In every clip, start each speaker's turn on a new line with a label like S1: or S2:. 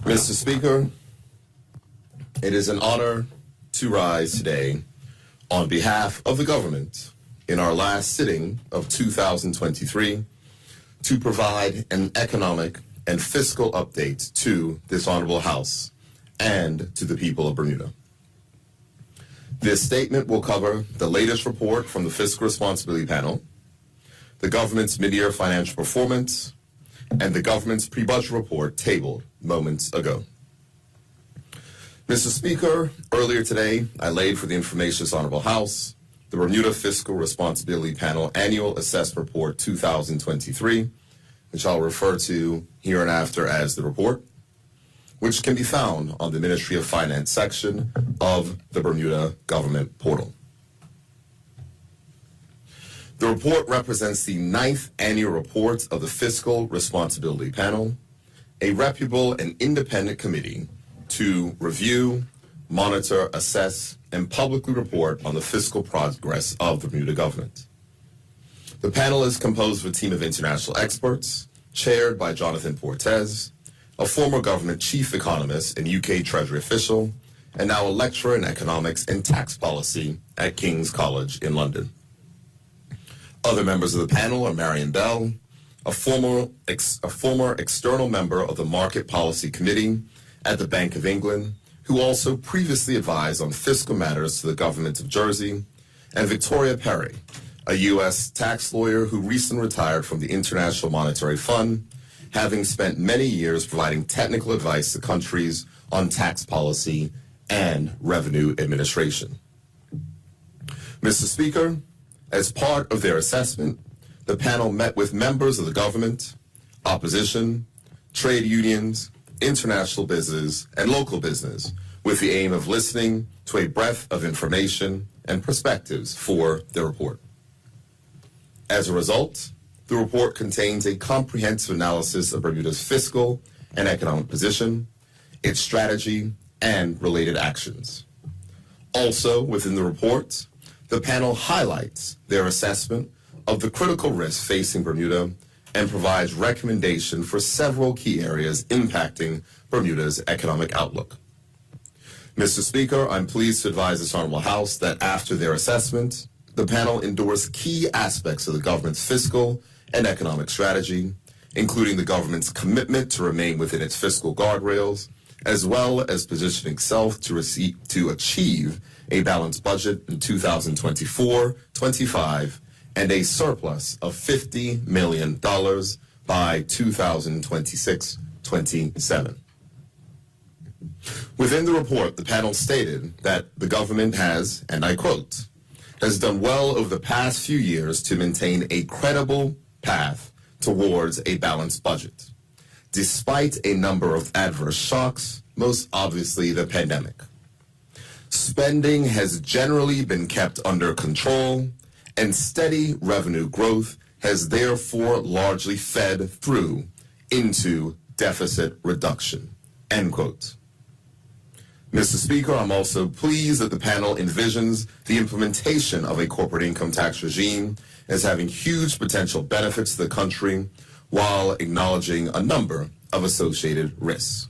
S1: Mr. Speaker, it is an honor to rise today on behalf of the government in our last sitting of 2023 to provide an economic and fiscal update to this honorable House and to the people of Bermuda. This statement will cover the latest report from the Fiscal Responsibility Panel, the government's mid-year financial performance, and the government's pre-budget report tabled moments ago. Mr. Speaker, earlier today, I laid for the information of this honorable House the Bermuda Fiscal Responsibility Panel Annual Assessment Report 2023, which I'll refer to hereinafter as the report, which can be found on the Ministry of Finance section of the Bermuda government portal. The report represents the 9th annual report of the Fiscal Responsibility Panel, a reputable and independent committee to review, monitor, assess, and publicly report on the fiscal progress of the Bermuda government. The panel is composed of a team of international experts, chaired by Jonathan Portes, a former government chief economist and UK Treasury official, and now a lecturer in economics and tax policy at King's College in London. Other members of the panel are Marion Bell, a former external member of the Market Policy Committee at the Bank of England, who also previously advised on fiscal matters to the government of Jersey, and Victoria Perry, a U.S. tax lawyer who recently retired from the International Monetary Fund, having spent many years providing technical advice to countries on tax policy and revenue administration. Mr. Speaker, as part of their assessment, the panel met with members of the government, opposition, trade unions, international business, and local business with the aim of listening to a breadth of information and perspectives for the report. As a result, the report contains a comprehensive analysis of Bermuda's fiscal and economic position, its strategy, and related actions. Also, within the report, the panel highlights their assessment of the critical risks facing Bermuda and provides recommendation for several key areas impacting Bermuda's economic outlook. Mr. Speaker, I'm pleased to advise this honorable House that after their assessment, the panel endorsed key aspects of the government's fiscal and economic strategy, including the government's commitment to remain within its fiscal guardrails, as well as positioning itself to achieve a balanced budget in 2024-25 and a surplus of $50 million by 2026-27. Within the report, the panel stated that the government has, and I quote, has done well over the past few years to maintain a credible path towards a balanced budget, despite a number of adverse shocks, most obviously the pandemic. Spending has generally been kept under control, and steady revenue growth has therefore largely fed through into deficit reduction, end quote. Mr. Speaker, I'm also pleased that the panel envisions the implementation of a corporate income tax regime as having huge potential benefits to the country while acknowledging a number of associated risks.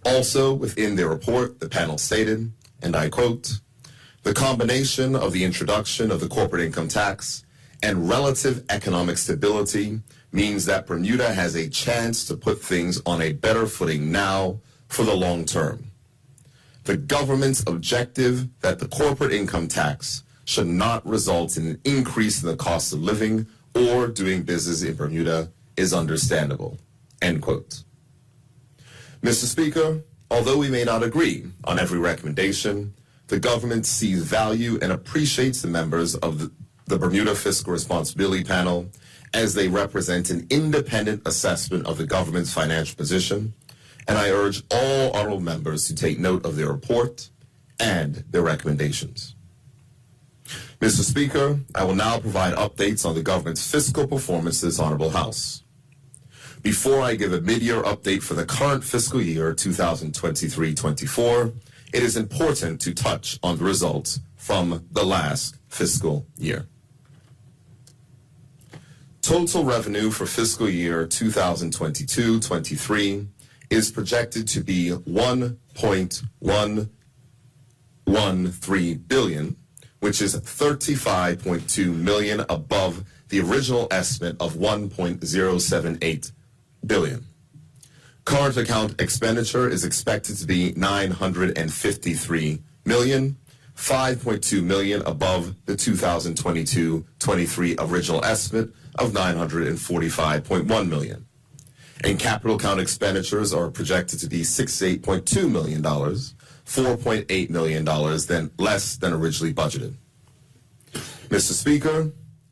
S1: Also, within their report, the panel stated, and I quote, the combination of the introduction of the corporate income tax and relative economic stability means that Bermuda has a chance to put things on a better footing now for the long term. The government's objective that the corporate income tax should not result in an increase in the cost of living or doing business in Bermuda is understandable, end quote. Mr. Speaker, although we may not agree on every recommendation, the government sees value and appreciates the members of the Bermuda Fiscal Responsibility Panel as they represent an independent assessment of the government's financial position, and I urge all honorable members to take note of their report and their recommendations. Mr. Speaker, I will now provide updates on the government's fiscal performance to this honorable House. Before I give a mid-year update for the current fiscal year 2023-24, it is important to touch on the results from the last fiscal year. Total revenue for fiscal year 2022-23 is projected to be $1.113 billion, which is $35.2 million above the original estimate of $1.078 billion. Current account expenditure is expected to be $953 million, $5.2 million above the 2022-23 original estimate of $945.1 million. And capital account expenditures are projected to be $68.2 million, $4.8 million less than originally budgeted. Mr. Speaker,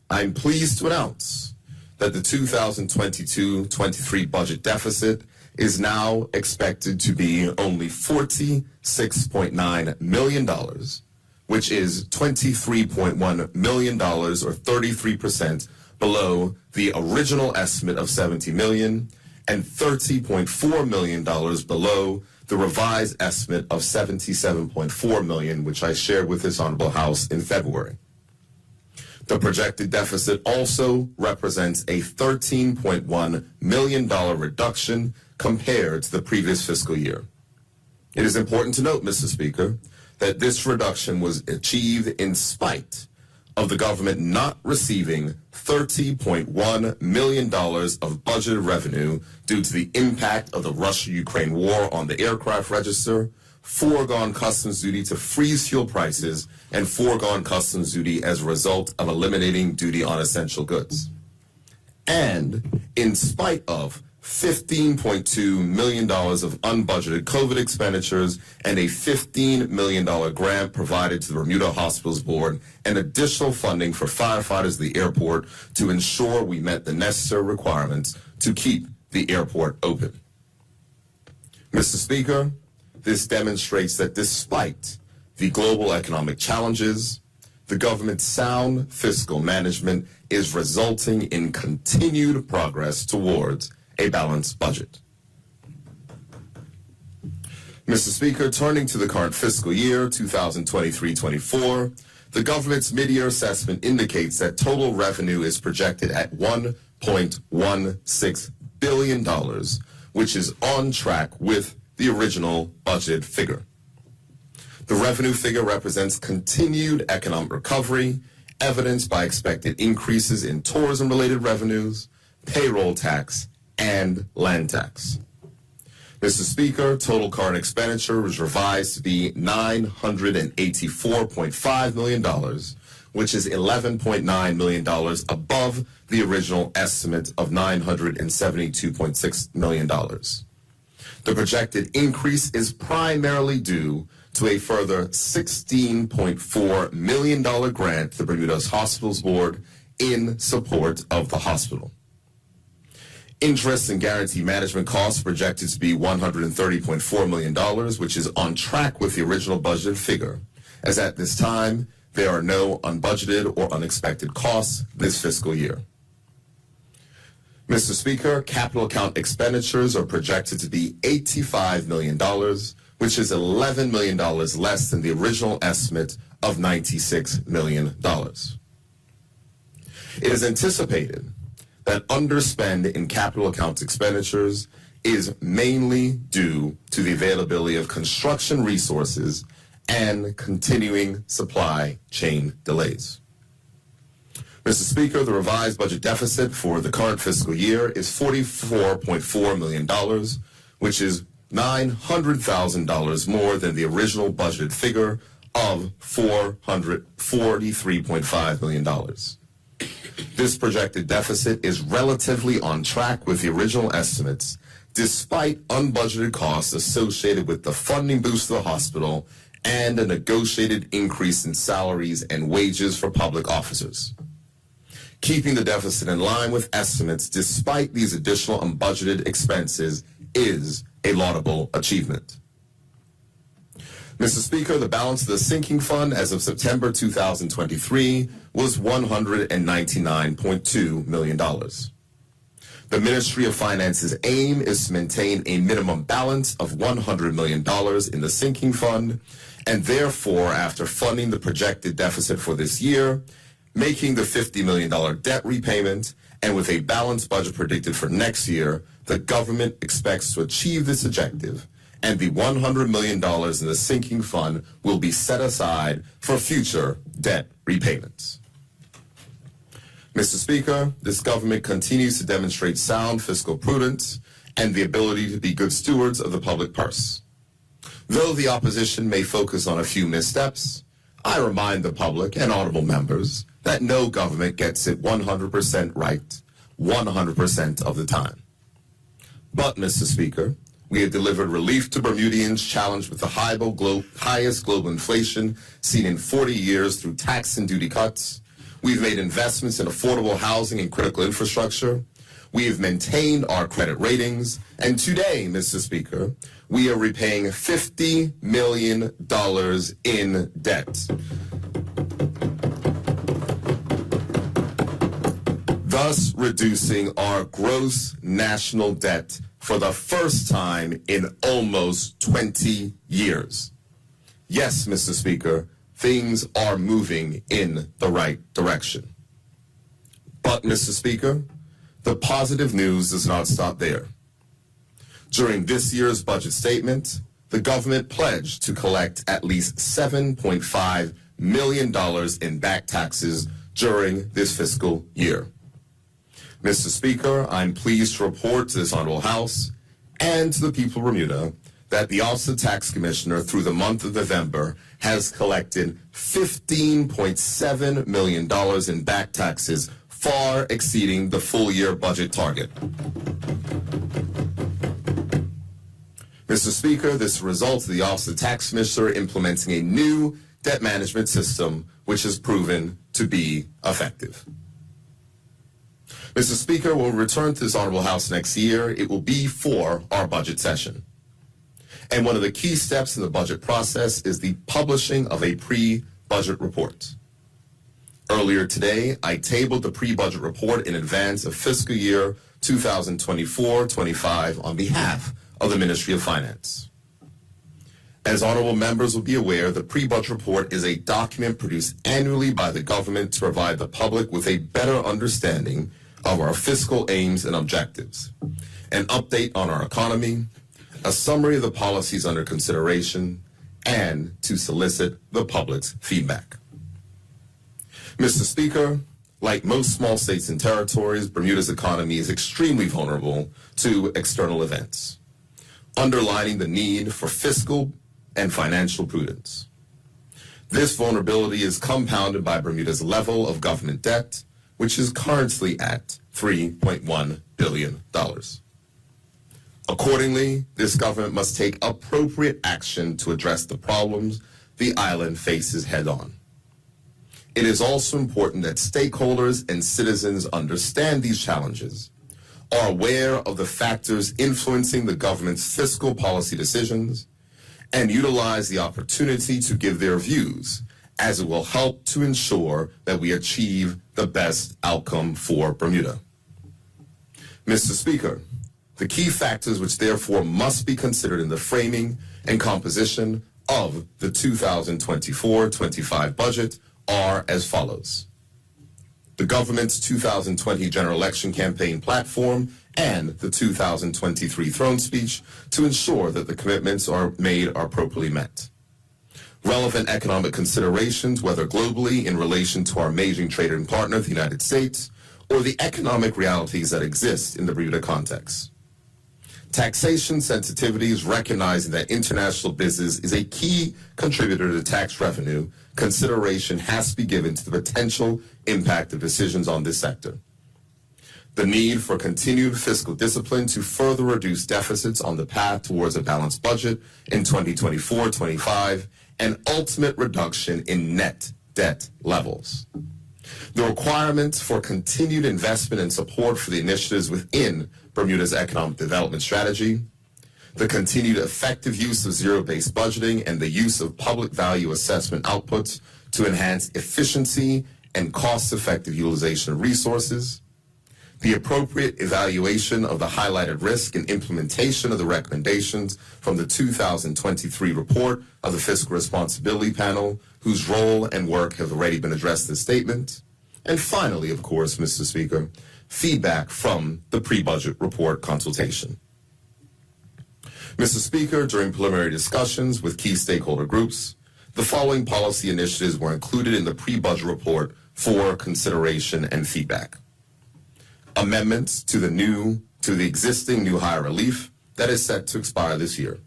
S1: I'm pleased to announce that the 2022-23 budget deficit is now expected to be only $46.9 million, which is $23.1 million or 33% below the original estimate of $70 million and $30.4 million below the revised estimate of $77.4 million, which I shared with this Honorable House in February. The projected deficit also represents a $13.1 million reduction compared to the previous fiscal year. It is important to note, Mr. Speaker, that this reduction was achieved in spite of the government not receiving $30.1 million of budgeted revenue due to the impact of the Russia-Ukraine war on the aircraft register, foregone customs duty to freeze fuel prices, and foregone customs duty as a result of eliminating duty on essential goods. And in spite of $15.2 million of unbudgeted COVID expenditures and a $15 million grant provided to the Bermuda Hospitals Board and additional funding for firefighters at the airport to ensure we met the necessary requirements to keep the airport open. Mr. Speaker, this demonstrates that despite the global economic challenges, the government's sound fiscal management is resulting in continued progress towards a balanced budget. Mr. Speaker, turning to the current fiscal year, 2023-24, the government's mid-year assessment indicates that total revenue is projected at $1.16 billion, which is on track with the original budget figure. The revenue figure represents continued economic recovery, evidenced by expected increases in tourism-related revenues, payroll tax, and land tax. Mr. Speaker, total current expenditure was revised to be $984.5 million, which is $11.9 million above the original estimate of $972.6 million. The projected increase is primarily due to a further $16.4 million grant to the Bermuda Hospitals Board in support of the hospital. Interest and guarantee management costs projected to be $130.4 million, which is on track with the original budget figure, as at this time, there are no unbudgeted or unexpected costs this fiscal year. Mr. Speaker, capital account expenditures are projected to be $85 million, which is $11 million less than the original estimate of $96 million. It is anticipated that underspend in capital account expenditures is mainly due to the availability of construction resources and continuing supply chain delays. Mr. Speaker, the revised budget deficit for the current fiscal year is $44.4 million, which is $900,000 more than the original budgeted figure of $443.5 million. This projected deficit is relatively on track with the original estimates, despite unbudgeted costs associated with the funding boost to the hospital and a negotiated increase in salaries and wages for public officers. Keeping the deficit in line with estimates despite these additional unbudgeted expenses is a laudable achievement. Mr. Speaker, the balance of the sinking fund as of September 2023 was $199.2 million. The Ministry of Finance's aim is to maintain a minimum balance of $100 million in the sinking fund, and therefore, after funding the projected deficit for this year, making the $50 million debt repayment, and with a balanced budget predicted for next year, the government expects to achieve this objective, and the $100 million in the sinking fund will be set aside for future debt repayments. Mr. Speaker, this government continues to demonstrate sound fiscal prudence and the ability to be good stewards of the public purse. Though the opposition may focus on a few missteps, I remind the public and honorable members that no government gets it 100% right 100% of the time. But, Mr. Speaker, we have delivered relief to Bermudians challenged with the highest global inflation seen in 40 years through tax and duty cuts. We've made investments in affordable housing and critical infrastructure. We have maintained our credit ratings. And today, Mr. Speaker, we are repaying $50 million in debt. Thus reducing our gross national debt for the first time in almost 20 years. Yes, Mr. Speaker, things are moving in the right direction. But, Mr. Speaker, the positive news does not stop there. During this year's budget statement, the government pledged to collect at least $7.5 million in back taxes during this fiscal year. Mr. Speaker, I'm pleased to report to this Honorable House and to the people of Bermuda that the Office of Tax Commissioner through the month of November has collected $15.7 million in back taxes, far exceeding the full year budget target. Mr. Speaker, this results of the Office of Tax Commissioner implementing a new debt management system which has proven to be effective. Mr. Speaker, when we return to this Honorable House next year, it will be for our budget session. And one of the key steps in the budget process is the publishing of a pre-budget report. Earlier today, I tabled the pre-budget report in advance of fiscal year 2024-25 on behalf of the Ministry of Finance. As honorable members will be aware, the pre-budget report is a document produced annually by the government to provide the public with a better understanding of our fiscal aims and objectives, an update on our economy, a summary of the policies under consideration, and to solicit the public's feedback. Mr. Speaker, like most small states and territories, Bermuda's economy is extremely vulnerable to external events, underlining the need for fiscal and financial prudence. This vulnerability is compounded by Bermuda's level of government debt, which is currently at $3.1 billion. Accordingly, this government must take appropriate action to address the problems the island faces head-on. It is also important that stakeholders and citizens understand these challenges, are aware of the factors influencing the government's fiscal policy decisions, and utilize the opportunity to give their views, as it will help to ensure that we achieve the best outcome for Bermuda. Mr. Speaker, the key factors which therefore must be considered in the framing and composition of the 2024-25 budget are as follows. The government's 2020 general election campaign platform and the 2023 throne speech to ensure that the commitments are appropriately met. Relevant economic considerations, whether globally in relation to our major trading partner, the United States, or the economic realities that exist in the Bermuda context. Taxation sensitivities, recognizing that international business is a key contributor to tax revenue, consideration has to be given to the potential impact of decisions on this sector. The need for continued fiscal discipline to further reduce deficits on the path towards a balanced budget in 2024-25, and ultimate reduction in net debt levels. The requirements for continued investment and support for the initiatives within Bermuda's economic development strategy, the continued effective use of zero-based budgeting and the use of public value assessment outputs to enhance efficiency and cost-effective utilization of resources, the appropriate evaluation of the highlighted risk and implementation of the recommendations from the 2023 report of the Fiscal Responsibility Panel, whose role and work have already been addressed in the statement. And finally, of course, Mr. Speaker, feedback from the pre-budget report consultation. Mr. Speaker, during preliminary discussions with key stakeholder groups, the following policy initiatives were included in the pre-budget report for consideration and feedback. Amendments to the existing new hire relief that is set to expire this year.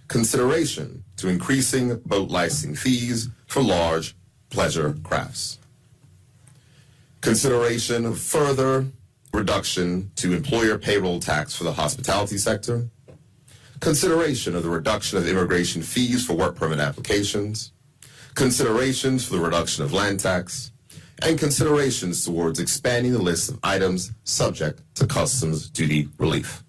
S1: Consideration to increasing boat licensing fees for large pleasure crafts. Consideration of further reduction to employer payroll tax for the hospitality sector. Consideration of the reduction of immigration fees for work permit applications. Considerations for the reduction of land tax. And considerations towards expanding the list of items subject to customs duty relief.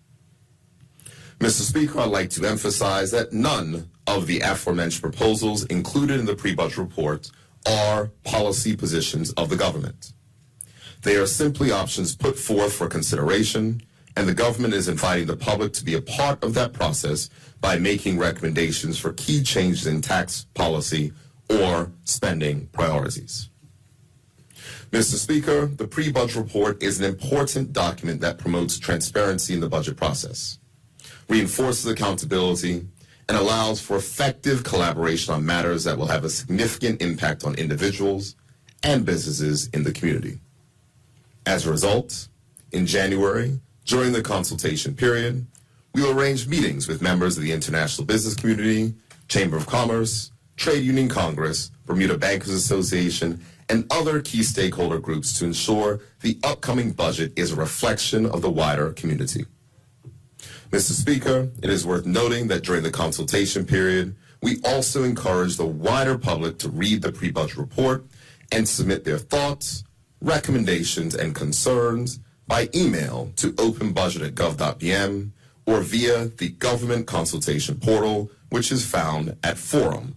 S1: Mr. Speaker, I'd like to emphasize that none of the aforementioned proposals included in the pre-budget report are policy positions of the government. They are simply options put forth for consideration, and the government is inviting the public to be a part of that process by making recommendations for key changes in tax policy or spending priorities. Mr. Speaker, the pre-budget report is an important document that promotes transparency in the budget process, reinforces accountability, and allows for effective collaboration on matters that will have a significant impact on individuals and businesses in the community. As a result, in January, during the consultation period, we will arrange meetings with members of the international business community, Chamber of Commerce, Trade Union Congress, Bermuda Bankers Association, and other key stakeholder groups to ensure the upcoming budget is a reflection of the wider community. Mr. Speaker, it is worth noting that during the consultation period, we also encourage the wider public to read the pre-budget report and submit their thoughts, recommendations, and concerns by email to openbudget@gov.bm or via the government consultation portal, which is found at forum.gov.bm.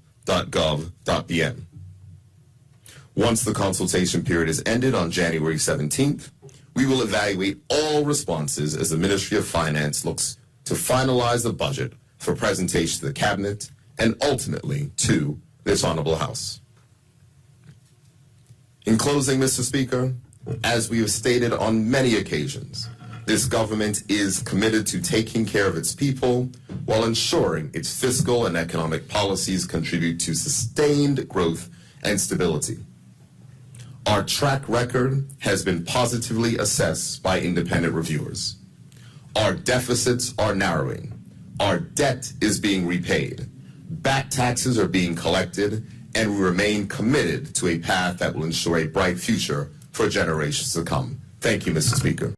S1: Once the consultation period is ended on January 17th, we will evaluate all responses as the Ministry of Finance looks to finalize the budget for presentation to the Cabinet and ultimately to this Honorable House. In closing, Mr. Speaker, as we have stated on many occasions, this government is committed to taking care of its people while ensuring its fiscal and economic policies contribute to sustained growth and stability. Our track record has been positively assessed by independent reviewers. Our deficits are narrowing. Our debt is being repaid. Back taxes are being collected, and we remain committed to a path that will ensure a bright future for generations to come. Thank you, Mr. Speaker.